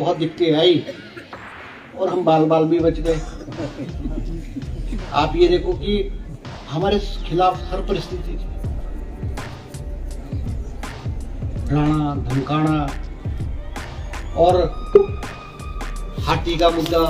बहुत दिक्कतें आई और हम बाल बाल भी बच गए। आप ये देखो कि हमारे खिलाफ हर परिस्थिति डराना धमकाना और हाथी का मुद्दा,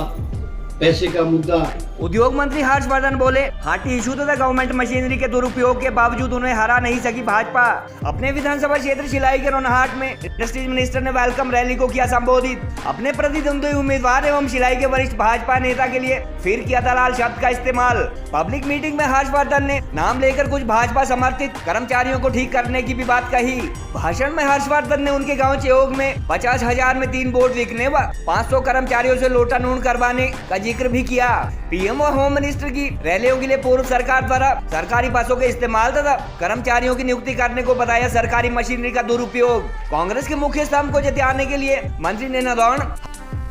पैसे का मुद्दा। उद्योग मंत्री हर्षवर्धन बोले, हाथी इशू तथा गवर्नमेंट मशीनरी के दुरुपयोग के बावजूद उन्हें हरा नहीं सकी भाजपा। अपने विधानसभा क्षेत्र शिलाई के रोनहाट में इंडस्ट्रीज मिनिस्टर ने वेलकम रैली को किया संबोधित। अपने प्रतिद्वंदी उम्मीदवार एवं शिलाई के वरिष्ठ भाजपा नेता के लिए फिर किया दलाल शब्द का इस्तेमाल। पब्लिक मीटिंग में हर्षवर्धन ने नाम लेकर कुछ भाजपा समर्थित कर्मचारियों को ठीक करने की भी बात कही। भाषण में हर्षवर्धन ने उनके गाँव चेयोग में 50,000 में 3 बोर्ड लिखने व 500 कर्मचारियों से लोटा नून करवाने का जिक्र भी किया। पीएम व होम मिनिस्टर की रैलियों के लिए पूर्व सरकार द्वारा सरकारी बसों के इस्तेमाल तथा कर्मचारियों की नियुक्ति करने को बताया सरकारी मशीनरी का दुरुपयोग। कांग्रेस के मुख्य स्तंभ को जिताने के लिए मंत्री ने नदौन,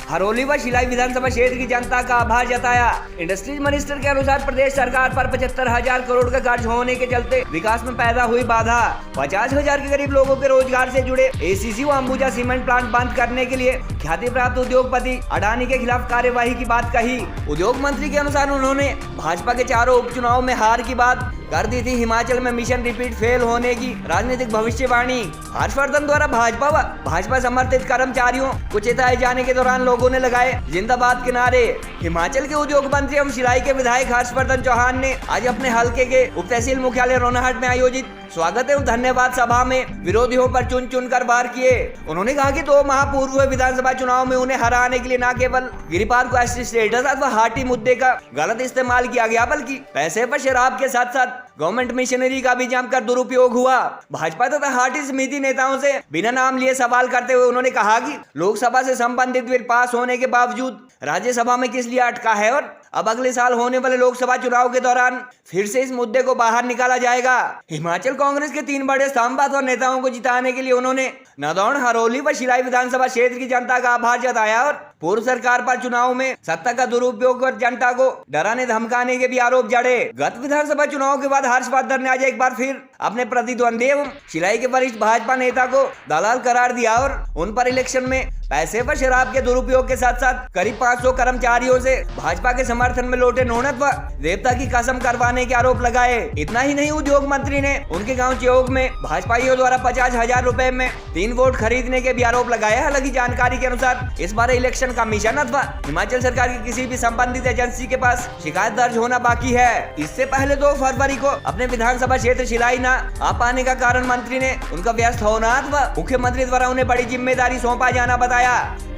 हरोली व शिलाई विधानसभा क्षेत्र की जनता का आभार जताया। इंडस्ट्रीज मिनिस्टर के अनुसार प्रदेश सरकार पर 75,000 करोड़ का कर्ज होने के चलते विकास में पैदा हुई बाधा, 50,000 के करीब लोगों के रोजगार से जुड़े एसीसी व अंबुजा सीमेंट प्लांट बंद करने के लिए ख्याति प्राप्त उद्योगपति अडानी के खिलाफ कार्यवाही की बात कही। उद्योग मंत्री के अनुसार उन्होंने भाजपा के चारों उपचुनाव में हार की बात कर दी थी। हिमाचल में मिशन रिपीट फेल होने की राजनीतिक भविष्यवाणी। हर्षवर्धन द्वारा भाजपा व भाजपा समर्थित कर्मचारियों को चेताए जाने के दौरान लोगों ने लगाए जिंदाबाद के नारे। हिमाचल के उद्योग मंत्री एवं शिलाई के विधायक हर्षवर्धन चौहान ने आज अपने हलके के उप तहसील मुख्यालय रोनहाट में आयोजित स्वागत एवं धन्यवाद सभा में विरोधियों पर चुन चुन कर वार किए। उन्होंने कहा कि 2 माह पूर्व हुए विधानसभा चुनाव में उन्हें हराने के लिए न केवल गिरिपाल को एसटी स्टेटस अथवा हाटी मुद्दे का गलत इस्तेमाल किया गया, बल्कि पैसे पर शराब के साथ साथ गवर्नमेंट मिशनरी का भी जमकर दुरुपयोग हुआ। भाजपा तथा हाटी समिति नेताओं से बिना नाम लिए सवाल करते हुए उन्होंने कहा कि लोकसभा से संबंधित बिल पास होने के बावजूद राज्यसभा में किस लिए अटका है और अब अगले साल होने वाले लोकसभा चुनाव के दौरान फिर से इस मुद्दे को बाहर निकाला जाएगा। हिमाचल कांग्रेस के 3 बड़े स्तंभ और नेताओं को जिताने के लिए उन्होंने नदौन, हरोली व शिलाई विधानसभा क्षेत्र की जनता का आभार जताया और पूर्व सरकार पर चुनाव में सत्ता का दुरुपयोग कर जनता को डराने धमकाने के भी आरोप जड़े। गत विधानसभा चुनाव के बाद हर्षवर्धन ने आज एक बार फिर अपने प्रतिद्वंदी एवं शिलाई के वरिष्ठ भाजपा नेता को दलाल करार दिया और उन पर इलेक्शन में पैसे व शराब के दुरुपयोग के साथ साथ करीब 500 कर्मचारियों से भाजपा के समर्थन में लोटे नोनत व देवता की कसम करवाने के आरोप लगाए। इतना ही नहीं, उद्योग मंत्री ने उनके गांव चेयोग में भाजपाइयों द्वारा 50,000 रुपए में 3 वोट खरीदने के भी आरोप लगाए। हालांकि जानकारी के अनुसार इस बार इलेक्शन कमीशन अथवा हिमाचल सरकार की किसी भी संबंधित एजेंसी के पास शिकायत दर्ज होना बाकी है। इससे पहले 2 फरवरी को अपने विधानसभा क्षेत्र शिलाई न आ पाने का कारण मंत्री ने उनका व्यस्त होना अथवा मुख्यमंत्री द्वारा उन्हें बड़ी जिम्मेदारी सौंपा जाना बताया।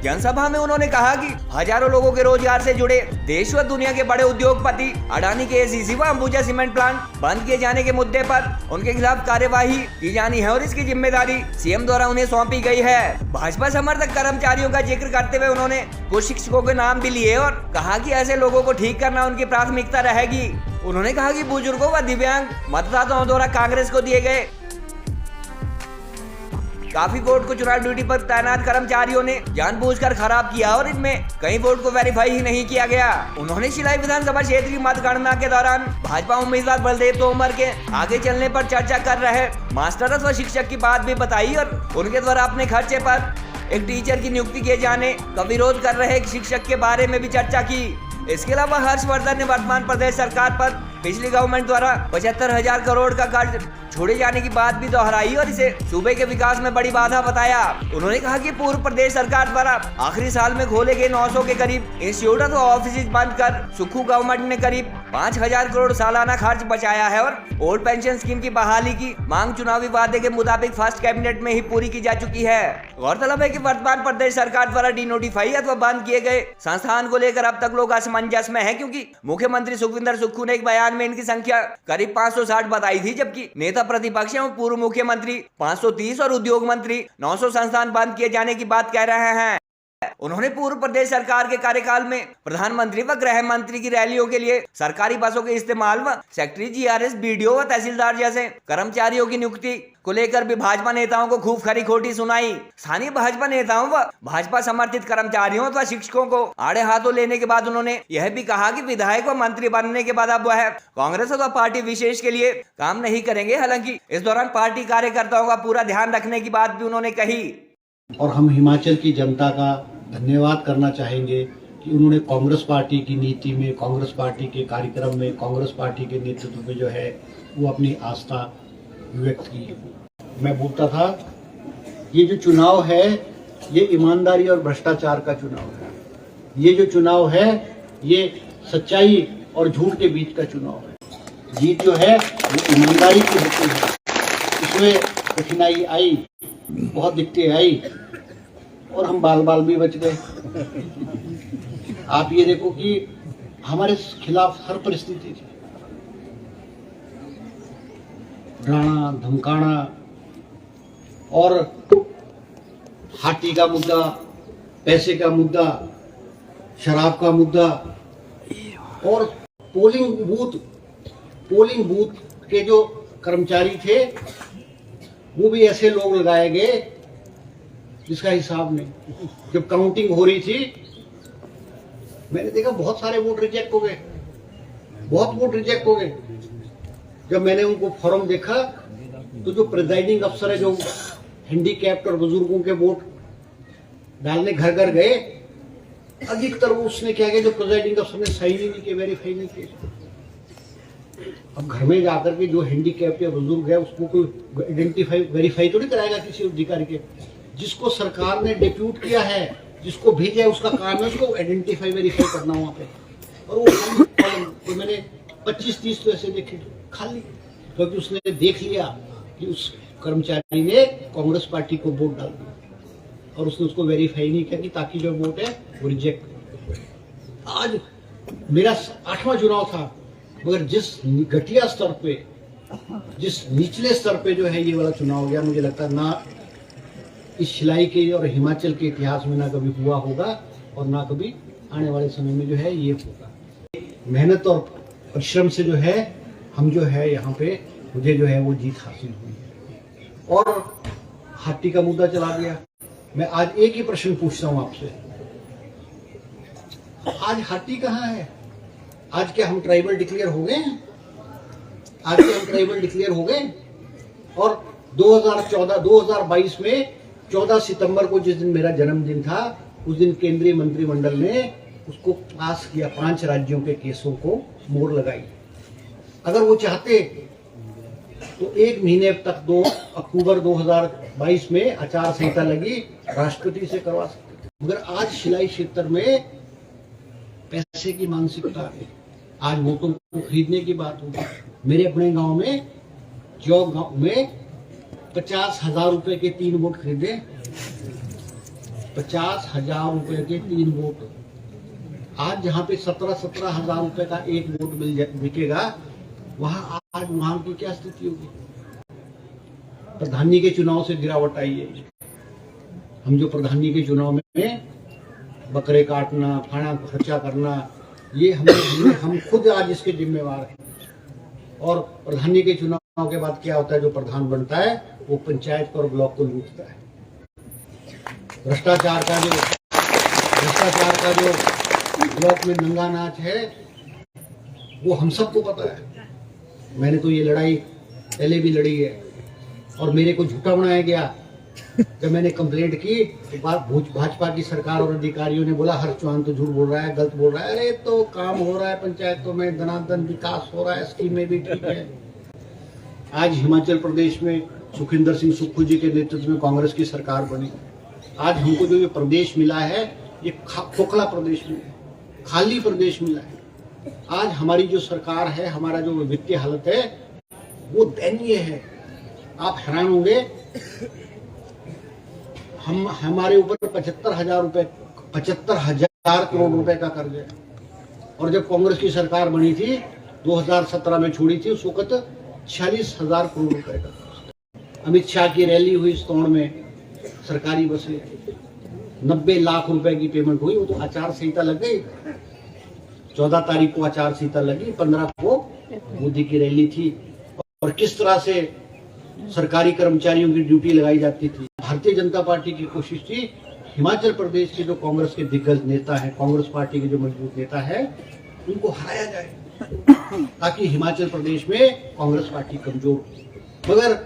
जनसभा में उन्होंने कहा कि हजारों लोगों के रोजगार से जुड़े देश व दुनिया के बड़े उद्योगपति अडानी के एसीसी व अंबुजा सीमेंट प्लांट बंद किए जाने के मुद्दे पर उनके खिलाफ कार्यवाही की जानी है और इसकी जिम्मेदारी सीएम द्वारा उन्हें सौंपी गई है। भाजपा समर्थक कर्मचारियों का जिक्र करते हुए उन्होंने कुछ शिक्षकों के नाम भी लिए और कहा कि ऐसे लोगों को ठीक करना उनकी प्राथमिकता रहेगी। उन्होंने कहा कि बुजुर्गों व दिव्यांग मतदाताओं द्वारा कांग्रेस को दिए गए काफी वोट को चुनाव ड्यूटी पर तैनात कर्मचारियों ने जानबूझकर खराब किया और इनमें कई वोट को वेरीफाई ही नहीं किया गया। उन्होंने शिलाई विधानसभा क्षेत्र की मतगणना के दौरान भाजपा उम्मीदवार बलदेव तोमर के आगे चलने पर चर्चा कर रहे मास्टर अथवा शिक्षक की बात भी बताई और उनके द्वारा अपने खर्चे पर एक टीचर की नियुक्ति किए जाने का विरोध कर रहे एक शिक्षक के बारे में भी चर्चा की। इसके अलावा हर्षवर्धन ने वर्तमान प्रदेश सरकार पर पिछली गवर्नमेंट द्वारा 75,000 करोड़ का कर्ज छोड़े जाने की बात भी दोहराई और इसे सूबे के विकास में बड़ी बाधा बताया। उन्होंने कहा कि पूर्व प्रदेश सरकार द्वारा आखिरी साल में खोले गए 900 के करीब इंस्टीट्यूट व ऑफिस बंद कर सुक्खू गवर्नमेंट ने करीब 5,000 करोड़ सालाना खर्च बचाया है और ओल्ड पेंशन स्कीम की बहाली की मांग चुनावी वादे के मुताबिक फर्स्ट कैबिनेट में ही पूरी की जा चुकी है। गौरतलब है कि वर्तमान प्रदेश सरकार द्वारा डिनोटिफाई अथवा बंद किए गए संस्थान को लेकर अब तक लोग असमंजस में है, क्योंकि मुख्यमंत्री सुखविंदर सुक्खू ने एक बयान में इनकी संख्या करीब 560 बताई थी, जबकि नेता प्रतिपक्ष एवं पूर्व मुख्यमंत्री 530 और उद्योग मंत्री 900 संस्थान बंद किए जाने की बात कह रहे हैं। उन्होंने पूर्व प्रदेश सरकार के कार्यकाल में प्रधानमंत्री व गृह मंत्री की रैलियों के लिए सरकारी बसों के इस्तेमाल व सेक्रेटरी, जीआरएस, बीडीओ व तहसीलदार जैसे कर्मचारियों की नियुक्ति को लेकर भी भाजपा नेताओं को खूब खरी खोटी सुनाई। स्थानीय भाजपा नेताओं व भाजपा समर्थित कर्मचारियों व शिक्षकों को आड़े हाथों लेने के बाद उन्होंने यह भी कहा कि विधायक व मंत्री बनने के बाद अब वह कांग्रेस अथवा पार्टी विशेष के लिए काम नहीं करेंगे। हालांकि इस दौरान पार्टी कार्यकर्ताओं का पूरा ध्यान रखने की बात भी उन्होंने कही। और हम हिमाचल की जनता का धन्यवाद करना चाहेंगे कि उन्होंने कांग्रेस पार्टी की नीति में, कांग्रेस पार्टी के कार्यक्रम में, कांग्रेस पार्टी के नेतृत्व में जो है वो अपनी आस्था व्यक्त की। मैं बोलता था ये जो चुनाव है ये ईमानदारी और भ्रष्टाचार का चुनाव है। ये जो चुनाव है ये सच्चाई और झूठ के बीच का चुनाव है। जीत जो है वो ईमानदारी की होती है। इसमें कठिनाई आई, बहुत दिक्कतें आई और हम बाल बाल भी बच गए। आप ये देखो कि हमारे खिलाफ हर परिस्थिति थी, डराना धमकाना और हाथी का मुद्दा, पैसे का मुद्दा, शराब का मुद्दा और पोलिंग बूथ के जो कर्मचारी थे वो भी ऐसे लोग लगाए गए जिसका हिसाब नहीं। जब काउंटिंग हो रही थी मैंने देखा बहुत सारे वोट रिजेक्ट हो गए, बहुत वोट रिजेक्ट हो गए। जब मैंने उनको फॉर्म देखा तो जो प्रिजाइडिंग अफसर है, जो हैंडीकैप्ड और बुजुर्गों के वोट डालने घर घर गए, अधिकतर वो उसने क्या किया, जो प्रिजाइडिंग अफसर ने साइन ही नहीं किया, वेरीफाई नहीं किया। अब घर में जाकर के जो हैंडीकैप्ड या बुजुर्ग है उसको कोई आइडेंटिफाई वेरीफाई तो नहीं कराएगा किसी अधिकारी के। जिसको सरकार ने डिप्यूट किया है, जिसको भेजा है, उसका काम है उसको आइडेंटिफाई वेरीफाई करना वहां पे। और वो तो मैंने 25-30 तो ऐसे देखे खाली, क्योंकि उसने देख लिया कि उस कर्मचारी ने कांग्रेस पार्टी को वोट डाल दिया और उसने उसको वेरीफाई नहीं किया कि ताकि जो वोट है वो रिजेक्ट। आज मेरा 8वां चुनाव था, मगर जिस घटिया स्तर पे, जिस निचले स्तर पे जो है ये वाला चुनाव हो गया, मुझे लगता है ना इस शिलाई के और हिमाचल के इतिहास में ना कभी हुआ होगा और ना कभी आने वाले समय में जो है ये होगा। मेहनत और परिश्रम से जो है हम जो है यहाँ पे मुझे जो है वो जीत हासिल हुई और हाथी का मुद्दा चला गया। मैं आज एक ही प्रश्न पूछता हूँ आपसे, आज हाथी कहाँ है? आज क्या हम ट्राइबल डिक्लेयर हो गए हैं? आज क्या हम ट्राइबल डिक्लेयर हो गए? और 2022 में 14 सितंबर को जिस दिन मेरा जन्मदिन था, उस दिन केंद्रीय मंत्रिमंडल ने उसको पास किया, 5 राज्यों के केसों को मोहर लगाई। अगर वो चाहते तो 1 महीने तक 2 अक्टूबर 2022 में आचार संहिता लगी, राष्ट्रपति से करवा सकते थे। मगर आज शिलाई क्षेत्र में पैसे की मानसिकता है। आज वोटों को खरीदने की बात होगी। मेरे अपने गांव में, जो गांव में 50,000 रुपए के 3 वोट खरीदे, 50,000 रुपए के 3 वोट। आज जहां पे 17,000 रुपए का 1 वोट बिकेगा, वहां आज वहां की क्या स्थिति होगी? प्रधानी के चुनाव से गिरावट आई है। हम जो प्रधानी के चुनाव में बकरे काटना, खाना खर्चा करना, ये हम खुद आज इसके जिम्मेवार हैं। और प्रधानी के चुनाव के बाद क्या होता है, जो प्रधान बनता है वो पंचायत और ब्लॉक को लूटता है। भ्रष्टाचार का जो ब्लॉक में नंगा नाच है वो हम सबको पता है। मैंने तो ये लड़ाई पहले भी लड़ी है और मेरे को झूठा बनाया गया। जब मैंने कंप्लेंट की तो भाजपा की सरकार और अधिकारियों ने बोला हर चौहान तो झूठ बोल रहा है, गलत बोल रहा है। अरे तो काम हो रहा है पंचायतों में, धनाधन विकास हो रहा है, स्कीमें भी ठीक है। आज हिमाचल प्रदेश में सुखविंदर सिंह सुक्खू जी के नेतृत्व में कांग्रेस की सरकार बनी। आज हमको जो ये प्रदेश मिला है ये खोखला प्रदेश मिला है, खाली प्रदेश मिला है। आज हमारी जो सरकार है, हमारा जो वित्तीय हालत है वो दयनीय है। आप हैरान होंगे, हमारे ऊपर 75,000 करोड़ रुपए का कर्ज है। और जब कांग्रेस की सरकार बनी थी 2017 में छोड़ी थी, उस वक्त 46,000 करोड़ रुपए का। अमित शाह की रैली हुई तोड़ में, सरकारी बसें, 90 लाख रुपए की पेमेंट हुई। वो तो आचार संहिता लग गई, 14 तारीख को आचार संहिता लगी, 15 को मोदी की रैली थी। और किस तरह से सरकारी कर्मचारियों की ड्यूटी लगाई जाती थी। भारतीय जनता पार्टी की कोशिश थी हिमाचल प्रदेश के जो कांग्रेस के दिग्गज नेता हैं, कांग्रेस पार्टी के जो मजबूत नेता है, उनको हराया जाए ताकि हिमाचल प्रदेश में कांग्रेस पार्टी कमजोर हो। मगर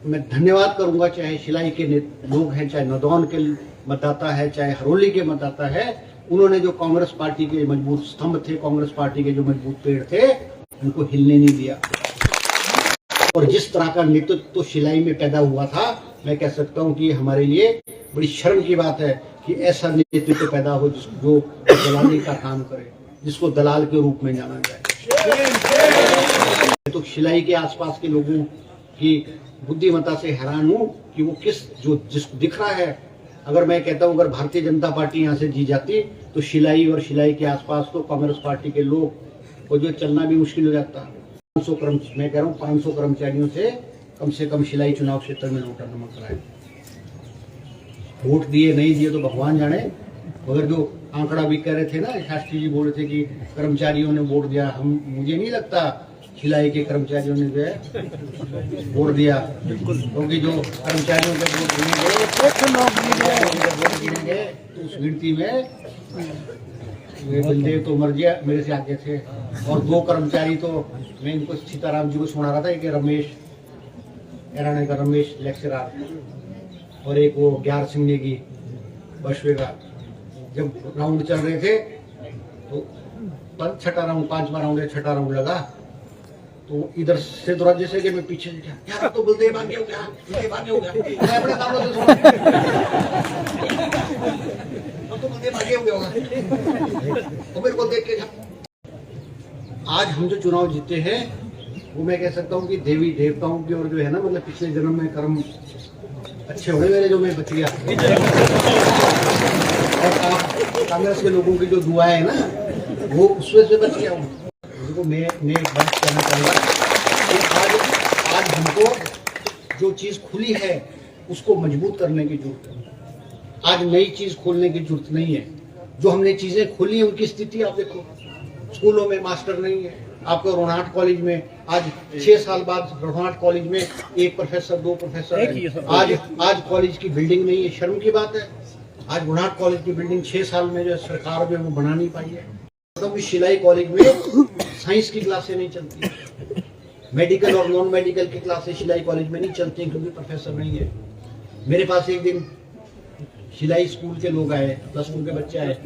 मैं धन्यवाद करूंगा, चाहे शिलाई के लोग हैं, चाहे नदौन के मतदाता है, चाहे हरोली के मतदाता है, उन्होंने जो कांग्रेस पार्टी के मजबूत स्तंभ थे, कांग्रेस पार्टी के जो मजबूत पेड़ थे, उनको हिलने नहीं दिया। और जिस तरह का नेतृत्व तो शिलाई में पैदा हुआ था, मैं कह सकता हूं कि हमारे लिए बड़ी शर्म की बात है कि ऐसा नेतृत्व पैदा हो जो दलाली का काम करे, जिसको दलाल के रूप में जाना जाए। तो शिलाई के आसपास के लोगों की बुद्धिमत्ता से हैरान हूं कि वो जिसको दिख रहा है। अगर मैं कहता हूं अगर भारतीय जनता पार्टी यहाँ से जीत जाती तो शिलाई और शिलाई के आसपास तो कांग्रेस पार्टी के लोग को जो चलना भी मुश्किल हो जाता। 500 मैं कह रहा हूँ 500 कर्मचारियों से कम शिलाई चुनाव क्षेत्र में नोटा नमक कराए। वोट दिए नहीं दिए तो भगवान जाने, मगर जो आंकड़ा भी कह रहे थे ना, शास्त्री जी बोल रहे थे कि कर्मचारियों ने वोट दिया, मुझे नहीं लगता शिलाई के कर्मचारियों ने जो है वोट दिया, क्योंकि जो कर्मचारियों के वोट गिनेंगे तो उस गिनती में बलदेव तो मर गया, मेरे से आगे थे, और 2 कर्मचारी तो मैं इनको सीताराम जी को सुना रहा था, एक रमेश एराने का रमेश लेक्चरर, और एक वो ग्यार सिंह नेगी बशवे का। जब राउंड चल रहे थे तो 5वां राउंड या 6ठा राउंड लगा तो इधर से दरवाजे से कि मैं पीछे से यार तो बलदेव आगे हो गया, बलदेव आगे हो गया, मैं अपने कामों से सुना तो बलदेव आगे हो गया होगा, तो मेरे को देख के आज हम जो चुनाव जीते हैं वो मैं कह सकता हूँ कि देवी देवताओं की और जो है ना, मतलब पिछले जन्म में कर्म अच्छे हो गए मेरे, जो मैं बच गया। और कांग्रेस के लोगों की जो दुआएं है ना, वो उसमें से बच गया हूँ। उनको मैं एक बात कहना चाहूँगा कि आज हमको जो चीज़ खुली है उसको मजबूत करने की जरूरत है। आज नई चीज़ खोलने की जरूरत नहीं है। जो हमने चीज़ें खोली है उनकी स्थिति आप देखो, स्कूलों में मास्टर नहीं है। आपको रोनाट कॉलेज में आज 6 साल बाद रोनाट कॉलेज में 1 प्रोफेसर 2 प्रोफेसर है। आज कॉलेज की बिल्डिंग नहीं है, शर्म की बात है। आज रोनाट कॉलेज की बिल्डिंग 6 साल में जो सरकार जो है वो बना नहीं पाई है। तो शिलाई कॉलेज में साइंस की क्लासें नहीं चलती, मेडिकल और नॉन मेडिकल की क्लासें शिलाई कॉलेज में नहीं चलती क्योंकि प्रोफेसर नहीं है। मेरे पास एक दिन शिलाई स्कूल के लोग आए, +2 के बच्चे आए,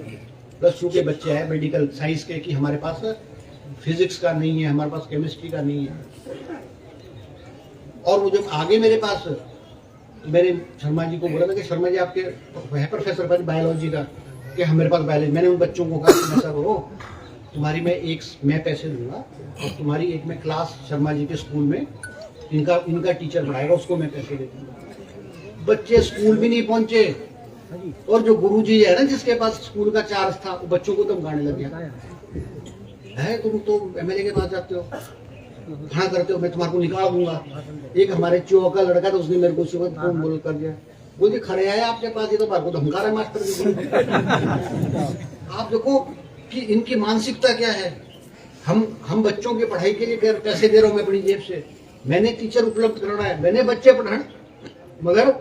+2 के बच्चे आए मेडिकल साइंस के, कि हमारे पास फिजिक्स का नहीं है, हमारे पास केमिस्ट्री का नहीं है। और वो जब आगे मेरे पास, मैंने शर्मा जी को बोला था कि शर्मा जी आपके है प्रोफेसर पर बायोलॉजी का, कि मेरे पास बायोलॉजी। मैंने उन बच्चों को कहा कि ऐसा करो, तुम्हारी मैं पैसे दूंगा और तुम्हारी एक मैं क्लास शर्मा जी के स्कूल में इनका टीचर पढ़ाएगा, उसको मैं पैसे दे दूंगा। बच्चे स्कूल भी नहीं पहुंचे, और जो गुरुजी है ना जिसके पास स्कूल का चार्ज था, वो बच्चों को धमकाने लग गया है, तुम तो एमएलए के पास जाते हो, हाँ करते हो, मैं तुम्हारे को निकाल दूंगा। एक हमारे चो का लड़का था, उसने मेरे को सुबह फोन बोल कर दिया, बोले खड़े आए आपके पास, ये तो बार को धमका रहा है मास्टर जी। आप देखो कि इनकी मानसिकता क्या है। हम बच्चों की पढ़ाई के लिए पैसे दे रहा हूँ मैं अपनी जेब से, मैंने टीचर उपलब्ध करना है, मैंने बच्चे पढ़ाने, मगर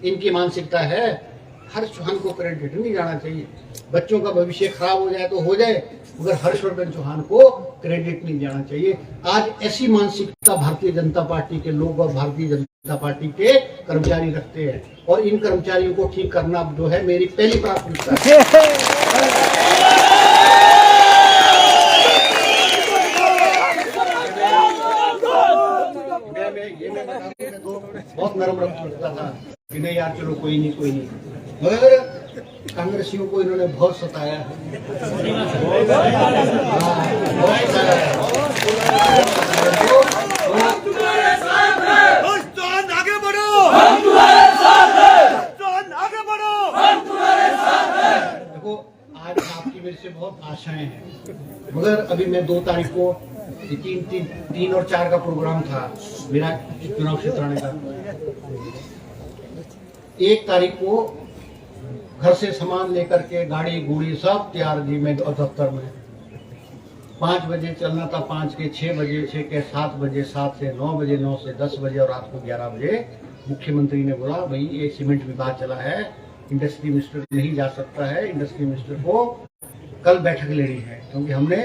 इनकी मानसिकता है हर चौहान को क्रेडिट नहीं जाना चाहिए। बच्चों का भविष्य खराब हो जाए तो हो जाए, मगर हर्षवर्धन चौहान को क्रेडिट नहीं जाना चाहिए। आज ऐसी मानसिकता भारतीय जनता पार्टी के लोग और भारतीय जनता पार्टी के कर्मचारी रखते हैं, और इन कर्मचारियों को ठीक करना जो है मेरी पहली प्राथमिकता है। बहुत नरम रखता था कि नहीं यार चलो कोई नहीं, मगर कांग्रेसियों को इन्होंने बहुत सताया है, आगे बढ़ो, हम तुम्हारे साथ हैं, आगे बढ़ो, हम तुम्हारे साथ हैं। देखो आज आपकी मेरे से बहुत आशाएं हैं, मगर अभी मैं 2 तारीख को 3 और 4 का प्रोग्राम था मेरा चुनाव क्षेत्र आने का। 1 तारीख को घर से सामान लेकर के गाड़ी गुड़ी सब तैयार जी मैं दफ्तर में 5 बजे चलना था, 5 के 6 बजे, 6 के 7 बजे, 7 से 9 बजे, 9 से 10 बजे और रात को 11 बजे मुख्यमंत्री ने बोला भाई ये सीमेंट विभाग चला है, इंडस्ट्री मिनिस्टर नहीं जा सकता है, इंडस्ट्री मिनिस्टर को कल बैठक लेनी है, क्योंकि हमने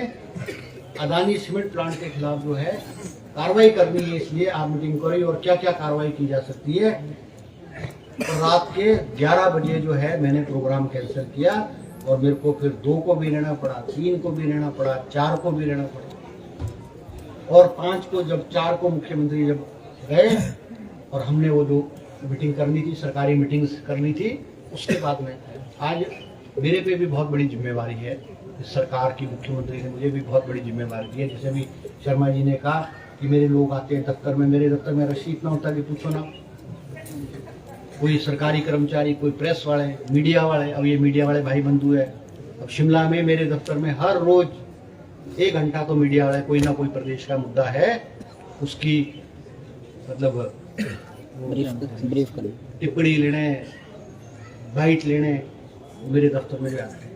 अदानी सीमेंट प्लांट के खिलाफ जो है कार्रवाई करनी है, इसलिए आप मीटिंग करी और क्या क्या कार्रवाई की जा सकती है। और रात के 11 बजे जो है मैंने प्रोग्राम कैंसिल किया और मेरे को फिर 2 को भी लेना पड़ा, 3 को भी लेना पड़ा, 4 को भी लेना पड़ा और 5 को जब 4 को मुख्यमंत्री जब गए और हमने वो जो मीटिंग करनी थी, सरकारी मीटिंग्स करनी थी, उसके बाद में आज मेरे पे भी बहुत बड़ी जिम्मेवारी है। इस सरकार की मुख्यमंत्री ने मुझे भी बहुत बड़ी जिम्मेवारी दी है। जैसे भी शर्मा जी ने कहा कि मेरे लोग आते हैं दफ्तर में, मेरे दफ्तर में रश इतना होता है कि पूछो ना। कोई सरकारी कर्मचारी, कोई प्रेस वाले, मीडिया वाले, अब ये मीडिया वाले भाई बंधु है। अब शिमला में मेरे दफ्तर में हर रोज 1 घंटा तो मीडिया वाले कोई ना कोई प्रदेश का मुद्दा है उसकी मतलब ब्रीफ करें। टिप्पणी लेने, बाइट लेने मेरे दफ्तर में जो आते हैं।